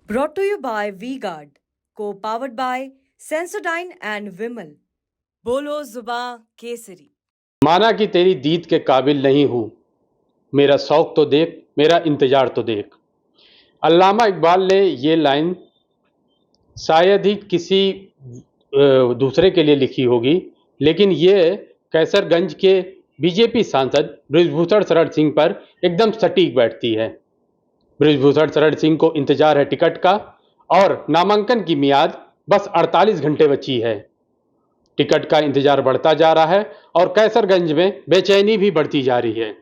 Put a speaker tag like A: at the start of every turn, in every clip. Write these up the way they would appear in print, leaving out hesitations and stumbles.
A: Brought to you by V-Guard, co-powered by Sensodyne and Vimal. बोलो जुबां केसरी।
B: माना कि तेरी दीद के काबिल नहीं हूँ, मेरा शौक तो देख, मेरा इंतजार तो देख। अल्लामा इकबाल ने ये लाइन शायद ही किसी दूसरे के लिए लिखी होगी, लेकिन ये कैसरगंज के बीजेपी सांसद बृजभूषण शरण सिंह पर एकदम सटीक बैठती है। बृजभूषण शरण सिंह को इंतजार है टिकट का और नामांकन की मियाद बस 48 घंटे बची है। टिकट का इंतजार बढ़ता जा रहा है और कैसरगंज में बेचैनी भी बढ़ती जा रही है।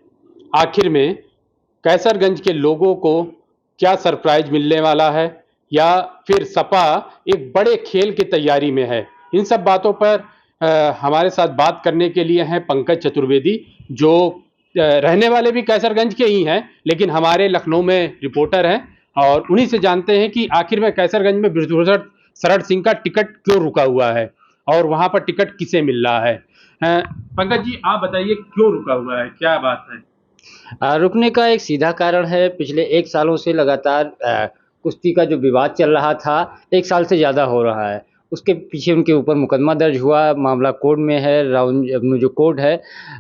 B: आखिर में कैसरगंज के लोगों को क्या सरप्राइज मिलने वाला है या फिर सपा एक बड़े खेल की तैयारी में है? इन सब बातों पर हमारे साथ बात करने के लिए हैं पंकज चतुर्वेदी, जो रहने वाले भी कैसरगंज के ही हैं, लेकिन हमारे लखनऊ में रिपोर्टर हैं, और उन्हीं से जानते हैं कि आखिर में कैसरगंज में बृजभूषण शरण सिंह का टिकट क्यों रुका हुआ है और वहां पर टिकट किसे मिल रहा है। पंकज जी, आप बताइए क्यों रुका हुआ है, क्या बात है?
C: रुकने का एक सीधा कारण है, पिछले 1 सालों से लगातार कुश्ती का जो विवाद चल रहा था, 1 साल से ज़्यादा हो रहा है। उसके पीछे उनके ऊपर मुकदमा दर्ज हुआ, मामला कोर्ट में है, राउंड जो कोर्ट है,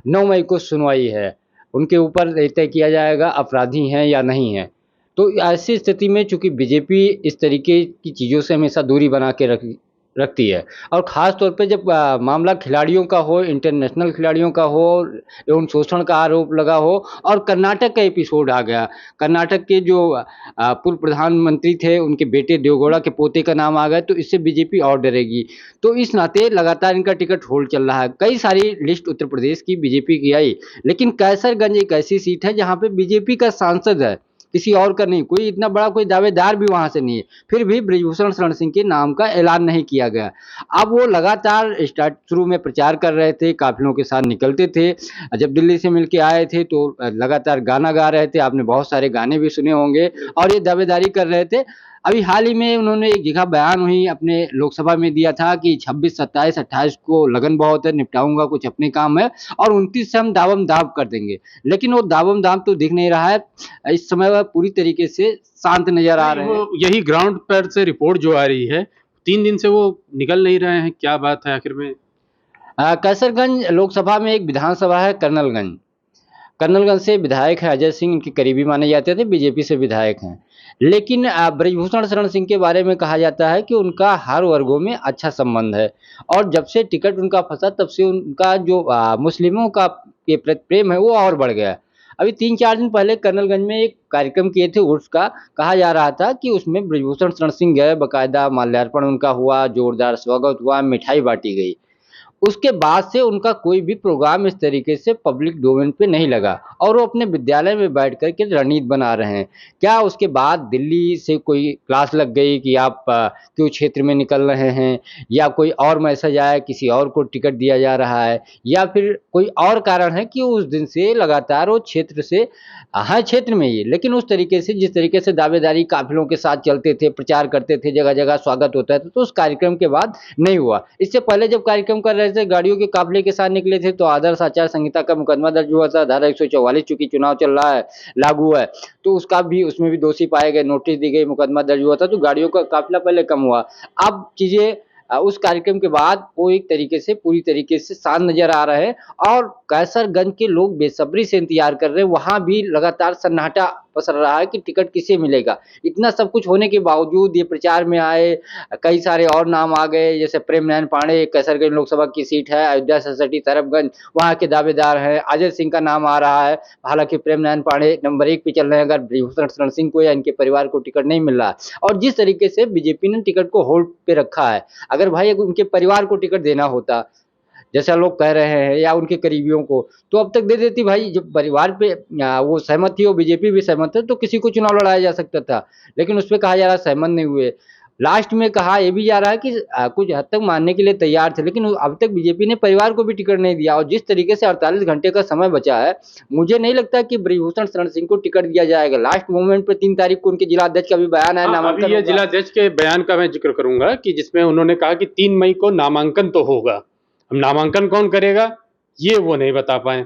C: 9 मई को सुनवाई है। उनके ऊपर ये तय किया जाएगा अपराधी हैं या नहीं हैं। तो ऐसी स्थिति में चूँकि बीजेपी इस तरीके की चीज़ों से हमेशा दूरी बना के रखती है, और ख़ास तौर पे जब मामला खिलाड़ियों का हो, इंटरनेशनल खिलाड़ियों का हो, एवं शोषण का आरोप लगा हो, और कर्नाटक का एपिसोड आ गया। कर्नाटक के जो पूर्व प्रधानमंत्री थे, उनके बेटे देवेगौड़ा के पोते का नाम आ गया, तो इससे बीजेपी और डरेगी। तो इस नाते लगातार इनका टिकट होल्ड चल रहा है। कई सारी लिस्ट उत्तर प्रदेश की बीजेपी की आई, लेकिन कैसरगंज एक ऐसी सीट है जहाँ पे बीजेपी का सांसद है, किसी और का नहीं। कोई इतना बड़ा कोई दावेदार भी वहाँ से नहीं है, फिर भी बृजभूषण शरण सिंह के नाम का ऐलान नहीं किया गया। अब वो लगातार शुरू में प्रचार कर रहे थे, काफ़िलों के साथ निकलते थे। जब दिल्ली से मिल के आए थे तो लगातार गाना गा रहे थे, आपने बहुत सारे गाने भी सुने होंगे, और ये दावेदारी कर रहे थे। अभी हाल ही में उन्होंने एक जगह बयान हुई अपने लोकसभा में दिया था कि 26, 27, 28 को लगन बहुत है, निपटाऊंगा, कुछ अपने काम है, और 29 से हम दावम दाव कर देंगे। लेकिन वो दावम दाव तो दिख नहीं रहा है। इस समय वह पूरी तरीके से शांत नजर आ रहे हैं।
B: यही ग्राउंड पर से रिपोर्ट जो आ रही है, 3 दिन से वो निकल नहीं रहे हैं, क्या बात है आखिर में?
C: कैसरगंज लोकसभा में एक विधानसभा है कर्नलगंज। कर्नलगंज से विधायक है अजय सिंह, इनके करीबी माने जाते थे, बीजेपी से विधायक हैं। लेकिन बृजभूषण शरण सिंह के बारे में कहा जाता है कि उनका हर वर्गों में अच्छा संबंध है, और जब से टिकट उनका फंसा तब से उनका जो मुस्लिमों का के प्रति प्रेम है वो और बढ़ गया। अभी 3-4 दिन पहले कर्नलगंज में एक कार्यक्रम किए थे उर्स का, कहा जा रहा था कि उसमें बृजभूषण शरण सिंह गए, बाकायदा माल्यार्पण उनका हुआ, जोरदार स्वागत हुआ, मिठाई बाँटी गई। उसके बाद से उनका कोई भी प्रोग्राम इस तरीके से पब्लिक डोमेन पे नहीं लगा, और वो अपने विद्यालय में बैठ कर के रणनीति बना रहे हैं। क्या उसके बाद दिल्ली से कोई क्लास लग गई कि आप क्यों क्षेत्र में निकल रहे हैं, या कोई और मैसेज आया, किसी और को टिकट दिया जा रहा है, या फिर कोई और कारण है कि उस दिन से लगातार वो क्षेत्र से हर क्षेत्र में ही, लेकिन उस तरीके से जिस तरीके से दावेदारी काफ़िलों के साथ चलते थे, प्रचार करते थे, जगह-जगह स्वागत होता था, तो उस कार्यक्रम के बाद नहीं हुआ। इससे पहले जब कार्यक्रम कर रहे थे, गाड़ियों के काफ़िले के साथ निकले थे, तो आदर्श आचार संहिता का मुकदमा दर्ज हुआ था, धारा 144, चूँकि चुनाव चल रहा है, लागू है, तो उसमें भी दोषी पाए गए, नोटिस दी गई, मुकदमा दर्ज हुआ था, तो गाड़ियों का काफ़िला पहले कम हुआ। अब चीज़ें उस कार्यक्रम के बाद वो एक तरीके से पूरी तरीके से शांत नज़र आ रहे हैं, और कैसरगंज के लोग बेसब्री से इंतज़ार कर रहे हैं। वहाँ भी लगातार सन्नाटा पसर रहा है कि टिकट किसे मिलेगा। इतना सब कुछ होने के बावजूद ये प्रचार में आए, कई सारे और नाम आ गए, जैसे प्रेम नयन पांडे, कैसरगंज लोकसभा की सीट है, अयोध्या संसदीय तरफगंज, वहाँ के दावेदार हैं, अजय सिंह का नाम आ रहा है। हालाँकि प्रेम नयन पांडे नंबर 1 पे चल रहे हैं, अगर बृजभूषण शरण सिंह को या इनके परिवार को टिकट नहीं मिल रहा है। और जिस तरीके से बीजेपी ने टिकट को होल्ड पे रखा है, अगर भाई उनके परिवार को टिकट देना होता, जैसा लोग कह रहे हैं, या उनके करीबियों को, तो अब तक दे देती भाई। जब परिवार पे वो सहमत थी, वो बीजेपी भी सहमत है, तो किसी को चुनाव लड़ाया जा सकता था। लेकिन उसपे कहा जा रहा है सहमत नहीं हुए। लास्ट में कहा ये भी जा रहा है कि कुछ हद तक मानने के लिए तैयार थे, लेकिन अब तक बीजेपी ने परिवार को भी टिकट नहीं दिया, और जिस तरीके से 48 घंटे का समय बचा है, मुझे नहीं लगता कि बृजभूषण शरण सिंह को टिकट दिया जाएगा। लास्ट मोमेंट पे 3 तारीख को उनके जिलाध्यक्ष का भी बयान है, नामांकन
B: अभी ये
C: होगा।
B: जिलाध्यक्ष के बयान का मैं जिक्र करूंगा कि जिसमें उन्होंने कहा कि 3 मई को नामांकन तो होगा। अब नामांकन कौन करेगा ये वो नहीं बता पाए।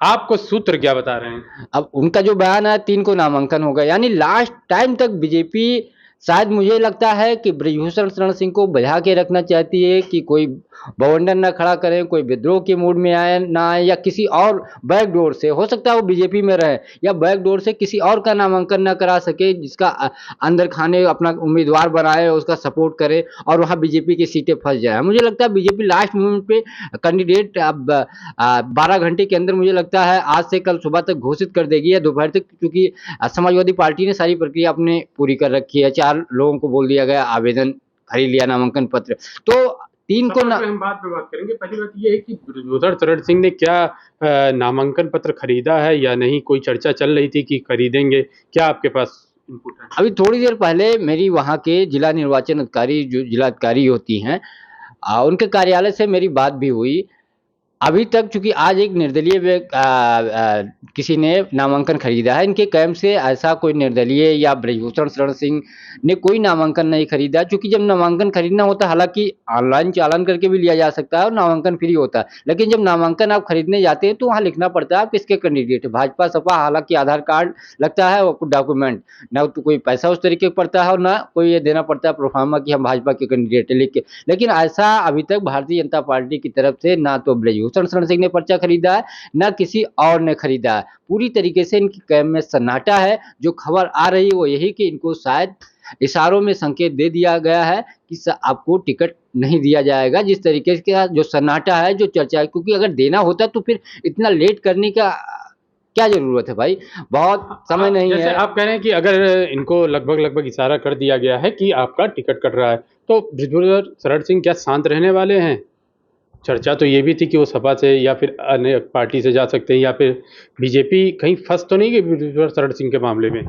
B: आपको सूत्र क्या बता रहे हैं?
C: अब उनका जो बयान है 3 को नामांकन होगा, यानी लास्ट टाइम तक बीजेपी शायद मुझे लगता है कि ब्रजभूषण शरण सिंह को बचा के रखना चाहती है कि कोई बवंडर ना खड़ा करें, कोई विद्रोह के मूड में आए या किसी और बैक डोर से, हो सकता है वो बीजेपी में रहे या बैक डोर से किसी और का नामांकन ना करा सके, जिसका अंदर खाने अपना उम्मीदवार बनाए, उसका सपोर्ट करे और वहाँ बीजेपी की सीटें फंस जाए। मुझे लगता है बीजेपी लास्ट मोमेंट पे कैंडिडेट अब 12 घंटे के अंदर मुझे लगता है आज से कल सुबह तक घोषित कर देगी या दोपहर तक, क्योंकि समाजवादी पार्टी ने सारी प्रक्रिया अपने पूरी कर रखी है। 4 लोगों को बोल दिया गया आवेदन खरीद लिया नामांकन पत्र, तो 3 को ना
B: हम बाद में बात करेंगे। पहली बात ये है कि ब्रजभूषण शरण सिंह ने क्या नामांकन पत्र खरीदा है या नहीं, कोई चर्चा चल रही थी कि खरीदेंगे, क्या आपके पास इनपुट है?
C: अभी थोड़ी देर पहले मेरी वहाँ के जिला निर्वाचन अधिकारी जो जिलाधिकारी होती हैं, उनके कार्यालय से मेरी बात भी हुई। अभी तक चूँकि आज एक निर्दलीय किसी ने नामांकन खरीदा है, इनके कैंप से ऐसा कोई निर्दलीय या ब्रजभूषण शरण सिंह ने कोई नामांकन नहीं खरीदा, चूँकि जब नामांकन खरीदना होता है, हालाँकि ऑनलाइन चालान करके भी लिया जा सकता है और नामांकन फ्री होता है, लेकिन जब नामांकन आप खरीदने जाते हैं तो वहाँ लिखना पड़ता है आप किसके कैंडिडेट हैं। भाजपा सपा हालाँकि आधार कार्ड लगता है और डॉक्यूमेंट, ना तो कोई पैसा उस तरीके का पड़ता है और ना कोई ये देना पड़ता है प्रोफार्मा कि हम भाजपा के कैंडिडेट हैं लिख के। लेकिन ऐसा अभी तक भारतीय जनता पार्टी की तरफ से ना तो ब्रजभूषण शरण सिंह ने पर्चा खरीदा है, ना किसी और ने खरीदा है। पूरी तरीके से इनके कैंप में सन्नाटा है। जो खबर आ रही है वो यही कि इनको शायद इशारों में संकेत दे दिया गया है कि आपको टिकट नहीं दिया जाएगा। जिस तरीके से जो सन्नाटा है, जो चर्चा है, क्योंकि अगर देना होता तो फिर इतना लेट करने का क्या ज़रूरत है भाई? बहुत समय नहीं है।
B: जैसे आप कह रहे हैं कि अगर इनको लगभग इशारा कर दिया गया है कि आपका टिकट कट रहा है, तो ब्रजभूषण शरण सिंह क्या शांत रहने वाले हैं? चर्चा तो ये भी थी कि वो सपा से या फिर अन्य पार्टी से जा सकते हैं, या फिर बीजेपी कहीं फंस तो नहीं गई ब्रजभूषण शरण सिंह के मामले में?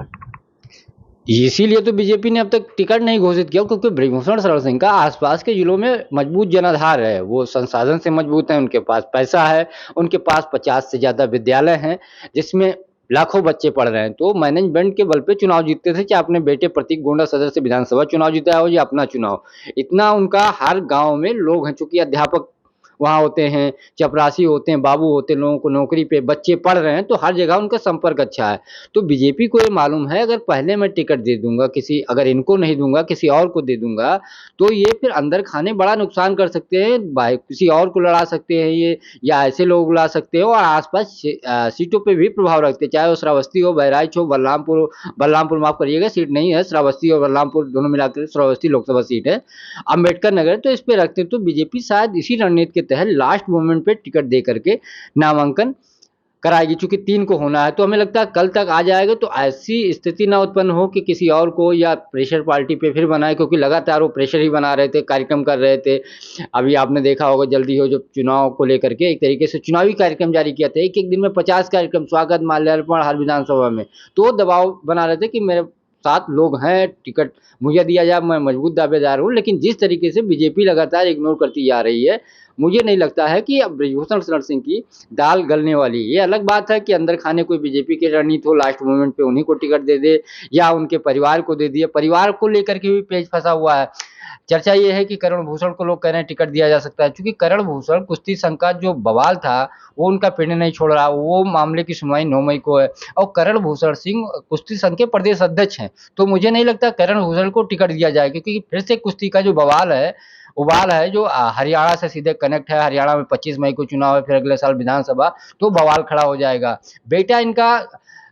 C: इसीलिए तो बीजेपी ने अब तक टिकट नहीं घोषित किया, क्योंकि ब्रजभूषण शरण सिंह का आसपास के जिलों में मजबूत जनाधार है। वो संसाधन से मजबूत है, उनके पास पैसा है, उनके पास 50 से ज़्यादा विद्यालय हैं जिसमें लाखों बच्चे पढ़ रहे हैं। तो मैनेजमेंट के बल पे चुनाव जीतते थे, चाहे अपने बेटे प्रतीक गोंडा सदर से विधानसभा चुनाव जिताया हो या अपना चुनाव। इतना उनका हर गाँव में लोग हैं, चूँकि अध्यापक वहाँ होते हैं, चपरासी होते हैं, बाबू होते हैं, लोगों को नौकरी पे बच्चे पढ़ रहे हैं, तो हर जगह उनका संपर्क अच्छा है। तो बीजेपी को ये मालूम है अगर पहले मैं टिकट दे दूँगा अगर इनको नहीं दूँगा किसी और को दे दूँगा, तो ये फिर अंदर खाने बड़ा नुकसान कर सकते हैं, किसी और को लड़ा सकते हैं ये, या ऐसे लोग ला सकते हो और आस-पास सीटों पे भी प्रभाव रखते हैं, चाहे वो श्रावस्ती हो, बहराइच हो, बलरामपुर माफ़ करिएगा सीट नहीं है, श्रावस्ती और बलरामपुर दोनों मिलाकर श्रावस्ती लोकसभा सीट है, अम्बेडकर नगर, तो इस पे रखते हैं। तो बीजेपी शायद इसी रणनीति के तहत लास्ट मोमेंट पे टिकट दे करके नामांकन कराएगी, चूंकि 3 को होना है। तो हमें लगता है कल तक आ जाएगा, तो ऐसी स्थिति ना उत्पन्न हो कि किसी और को या प्रेशर पार्टी पे फिर बनाए, क्योंकि लगातार वो प्रेशर ही बना रहे थे, कार्यक्रम कर रहे थे। अभी आपने देखा होगा जल्दी हो जो चुनाव को लेकर के एक तरीके से चुनावी कार्यक्रम जारी किया था, एक एक दिन में 50 कार्यक्रम, स्वागत, माल्यार्पण हर विधानसभा में। तो दबाव बना रहे थे कि मेरे 7 लोग हैं, टिकट मुझे दिया जाए, मैं मजबूत दावेदार हूँ। लेकिन जिस तरीके से बीजेपी लगातार इग्नोर करती जा रही है, मुझे नहीं लगता है कि अब ब्रजभूषण शरण सिंह की दाल गलने वाली है। ये अलग बात है कि अंदर खाने कोई बीजेपी की रणनीति हो, लास्ट मोमेंट पे उन्हीं को टिकट दे दे या उनके परिवार को दे दिए। परिवार को लेकर के भी पेच फंसा हुआ है। चर्चा ये है कि करण भूषण को लोग कह रहे हैं टिकट दिया जा सकता है, क्योंकि करण भूषण कुश्ती संघ का जो बवाल था वो उनका पेड़ नहीं छोड़ रहा। वो मामले की सुनवाई 9 मई को है और करण भूषण सिंह कुश्ती संघ के प्रदेश अध्यक्ष हैं। तो मुझे नहीं लगता करण भूषण को टिकट दिया जाए, क्योंकि फिर से कुश्ती का जो उबाल है जो हरियाणा से सीधे कनेक्ट है। हरियाणा में 25 मई को चुनाव है, फिर अगले साल विधानसभा, तो बवाल खड़ा हो जाएगा। बेटा इनका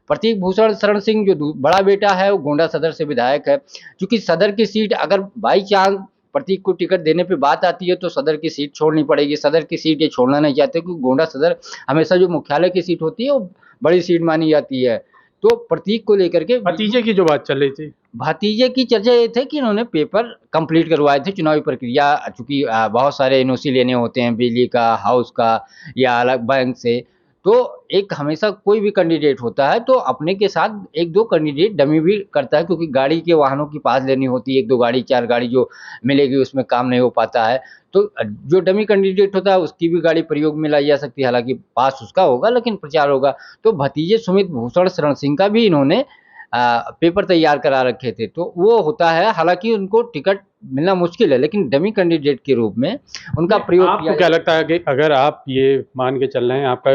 C: प्रतीक भूषण शरण सिंह जो बड़ा बेटा है वो गोंडा सदर से विधायक है। क्योंकि सदर की सीट अगर बाई चांस प्रतीक को टिकट देने पे बात आती है तो सदर की सीट छोड़नी पड़ेगी। सदर की सीट ये छोड़ना नहीं चाहते, क्योंकि गोंडा सदर हमेशा जो मुख्यालय की सीट होती है वो बड़ी सीट मानी जाती है। तो प्रतीक को लेकर के
B: भतीजे की जो बात चल रही थी,
C: भतीजे की चर्चा ये थे कि इन्होंने पेपर कंप्लीट करवाए थे चुनावी प्रक्रिया, चूँकि बहुत सारे एनओसी लेने होते हैं बिजली का, हाउस का या अलग बैंक से। तो एक हमेशा कोई भी कैंडिडेट होता है तो अपने के साथ 1-2 कैंडिडेट डमी भी करता है, क्योंकि गाड़ी के वाहनों की पास लेनी होती है, 1-2 गाड़ी 4 गाड़ी जो मिलेगी उसमें काम नहीं हो पाता है। तो जो डमी कैंडिडेट होता है उसकी भी गाड़ी प्रयोग में लाई जा सकती है, हालाँकि पास उसका होगा लेकिन प्रचार होगा। तो भतीजे सुमित भूषण शरण सिंह का भी इन्होंने पेपर तैयार करा रखे थे, तो वो होता है। हालाँकि उनको टिकट मिलना मुश्किल है, लेकिन डमी कैंडिडेट के रूप में उनका प्रयोग किया।
B: आपको क्या लगता है कि अगर आप ये मान के चल रहे हैं, आपका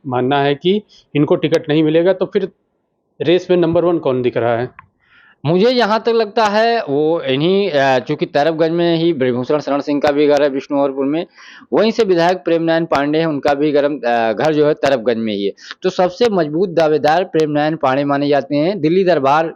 B: मानना है कि इनको टिकट नहीं मिलेगा, तो फिर रेस में नंबर 1 कौन दिख रहा है?
C: मुझे जहाँ तक लगता है वो इन्हीं चूँकि तरफगंज में ही ब्रजभूषण शरण सिंह का भी घर है विष्णुवर्धपुर में, वहीं से विधायक प्रेमनारायण पांडेय हैं, उनका भी घर जो है तरफगंज में ही है। तो सबसे मजबूत दावेदार प्रेमनारायण पांडेय माने जाते हैं। दिल्ली दरबार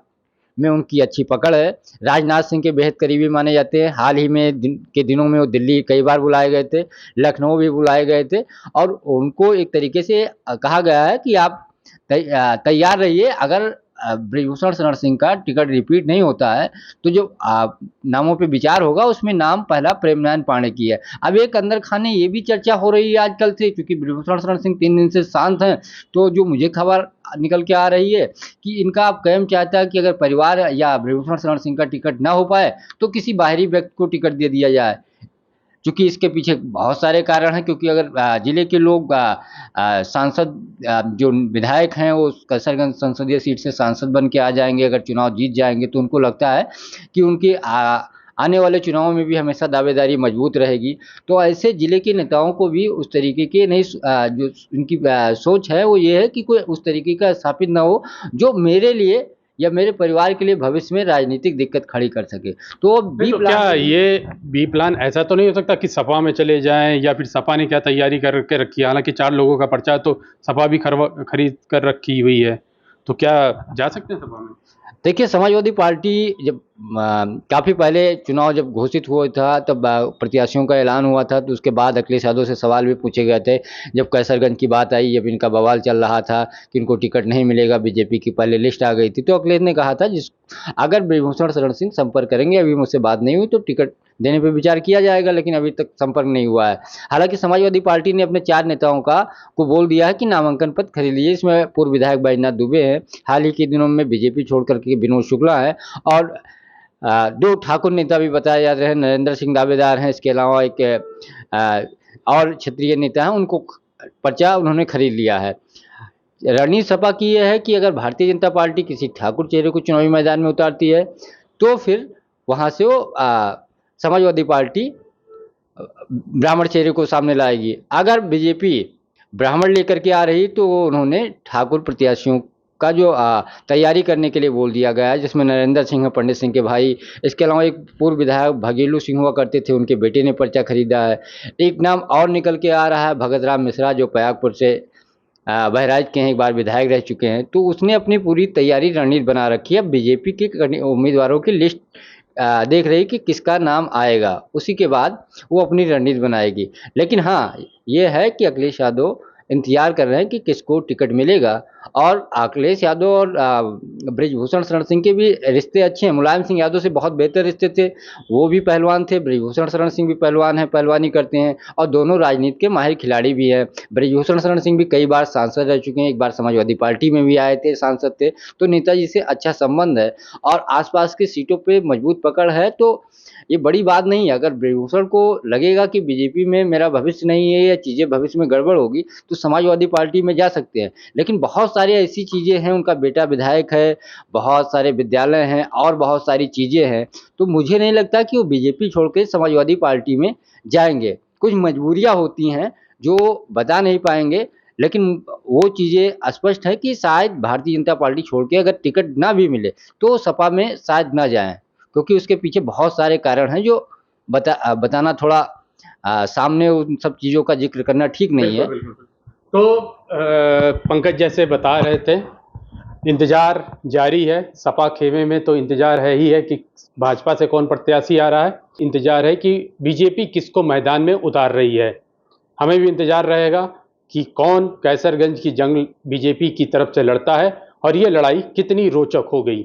C: में उनकी अच्छी पकड़ है। राजनाथ सिंह के बेहद करीबी माने जाते हैं। हाल ही में दिनों में वो दिल्ली कई बार बुलाए गए थे, लखनऊ भी बुलाए गए थे और उनको एक तरीके से कहा गया है कि आप तैयार रहिए, अगर ब्रजभूषण शरण सिंह का टिकट रिपीट नहीं होता है, तो जो नामों पे विचार होगा उसमें नाम पहला प्रेमनारायण पांडेय की है। अब एक अंदर खाने ये भी चर्चा हो रही है आजकल से, क्योंकि ब्रजभूषण शरण सिंह 3 दिन से शांत हैं, तो जो मुझे खबर निकल के आ रही है कि इनका अब कैंप चाहता है कि अगर परिवार या ब्रजभूषण शरण सिंह का टिकट ना हो पाए, तो किसी बाहरी व्यक्ति को टिकट दे दिया जाए। चूँकि इसके पीछे बहुत सारे कारण हैं, क्योंकि अगर जिले के लोग सांसद जो विधायक हैं वो कैसरगंज संसदीय सीट से सांसद बन के आ जाएँगे, अगर चुनाव जीत जाएँगे, तो उनको लगता है कि उनके आने वाले चुनाव में भी हमेशा दावेदारी मजबूत रहेगी। तो ऐसे जिले के नेताओं को भी उस तरीके के नहीं जो उनकी सोच है वो ये है कि कोई उस तरीके का स्थापित ना हो, जो मेरे लिए या मेरे परिवार के लिए भविष्य में राजनीतिक दिक्कत खड़ी कर सके। तो
B: नहीं, तो क्या ये बी प्लान ऐसा तो नहीं हो सकता कि सपा में चले जाएं, या फिर सपा ने क्या तैयारी करके रखी है? हालांकि 4 लोगों का पर्चा है, तो सपा भी खरीद कर रखी हुई है, तो क्या जा सकते हैं सपा में?
C: देखिए, समाजवादी पार्टी जब काफ़ी पहले चुनाव जब घोषित हुआ था, तब प्रत्याशियों का ऐलान हुआ था, तो उसके बाद अखिलेश यादव से सवाल भी पूछे गए थे। जब कैसरगंज की बात आई, जब इनका बवाल चल रहा था कि इनको टिकट नहीं मिलेगा, बीजेपी की पहले लिस्ट आ गई थी, तो अखिलेश ने कहा था अगर ब्रजभूषण शरण सिंह संपर्क करेंगे, अभी मुझसे बात नहीं हुई, तो टिकट देने पे विचार किया जाएगा, लेकिन अभी तक संपर्क नहीं हुआ है। हालाँकि समाजवादी पार्टी ने अपने 4 नेताओं को बोल दिया है कि नामांकन पत्र खरीद लीजिए। इसमें पूर्व विधायक बैजनाथ दुबे हैं, हाल ही के दिनों में बीजेपी छोड़ कर के विनोद शुक्ला है, और 2 ठाकुर नेता भी बताए जा रहे हैं। नरेंद्र सिंह दावेदार हैं, इसके अलावा एक और क्षेत्रीय नेता हैं, उनको पर्चा उन्होंने खरीद लिया है। रणनीति सपा की ये है कि अगर भारतीय जनता पार्टी किसी ठाकुर चेहरे को चुनावी मैदान में उतारती है, तो फिर वहाँ से वो समाजवादी पार्टी ब्राह्मण चेहरे को सामने लाएगी। अगर बीजेपी ब्राह्मण लेकर के आ रही, तो उन्होंने ठाकुर प्रत्याशियों का जो तैयारी करने के लिए बोल दिया गया है, जिसमें नरेंद्र सिंह है, पंडित सिंह के भाई। इसके अलावा एक पूर्व विधायक भगेलू सिंह हुआ करते थे, उनके बेटे ने पर्चा खरीदा है। एक नाम और निकल के आ रहा है, भगत राम मिश्रा, जो प्रयागपुर से बहराइच के हैं, एक बार विधायक रह चुके हैं, तो उसने अपनी पूरी तैयारी रणनीति बना रखी है। अब बीजेपी के उम्मीदवारों की लिस्ट देख रही कि किसका नाम आएगा, उसी के बाद वो अपनी रणनीति बनाएगी। लेकिन हाँ, ये है कि अखिलेश यादव इंतजार कर रहे हैं कि किसको टिकट मिलेगा, और अखिलेश यादव और ब्रजभूषण शरण सिंह के भी रिश्ते अच्छे हैं। मुलायम सिंह यादव से बहुत बेहतर रिश्ते थे, वो भी पहलवान थे, ब्रजभूषण शरण सिंह भी पहलवान हैं, पहलवानी करते हैं, और दोनों राजनीति के माहिर खिलाड़ी भी हैं। ब्रजभूषण शरण सिंह भी कई बार सांसद रह चुके हैं, एक बार समाजवादी पार्टी में भी आए थे, सांसद थे, तो नेताजी से अच्छा संबंध है और आसपास की सीटों पे मजबूत पकड़ है। तो ये बड़ी बात नहीं है। अगर ब्रजभूषण को लगेगा कि बीजेपी में मेरा भविष्य नहीं है या चीज़ें भविष्य में गड़बड़ होगी, तो समाजवादी पार्टी में जा सकते हैं। लेकिन बहुत सारी ऐसी चीज़ें हैं, उनका बेटा विधायक है, बहुत सारे विद्यालय हैं और बहुत सारी चीज़ें हैं, तो मुझे नहीं लगता कि वो बीजेपी छोड़ के समाजवादी पार्टी में जाएँगे। कुछ मजबूरियाँ होती हैं जो बता नहीं पाएँगे, लेकिन वो चीज़ें स्पष्ट है कि शायद भारतीय जनता पार्टी छोड़ के अगर टिकट ना भी मिले, तो सपा में शायद ना जाएँ। क्योंकि उसके पीछे बहुत सारे कारण हैं जो बताना थोड़ा सामने उन सब चीज़ों का ज़िक्र करना ठीक नहीं है।
B: बिल्कुल, बिल्कुल। तो पंकज जैसे बता रहे थे, इंतजार जारी है सपा खेमे में, तो इंतजार है ही है कि भाजपा से कौन प्रत्याशी आ रहा है, इंतजार है कि बीजेपी किसको मैदान में उतार रही है। हमें भी इंतजार रहेगा कि कौन कैसरगंज की जंग बीजेपी की तरफ से लड़ता है और ये लड़ाई कितनी रोचक हो गई।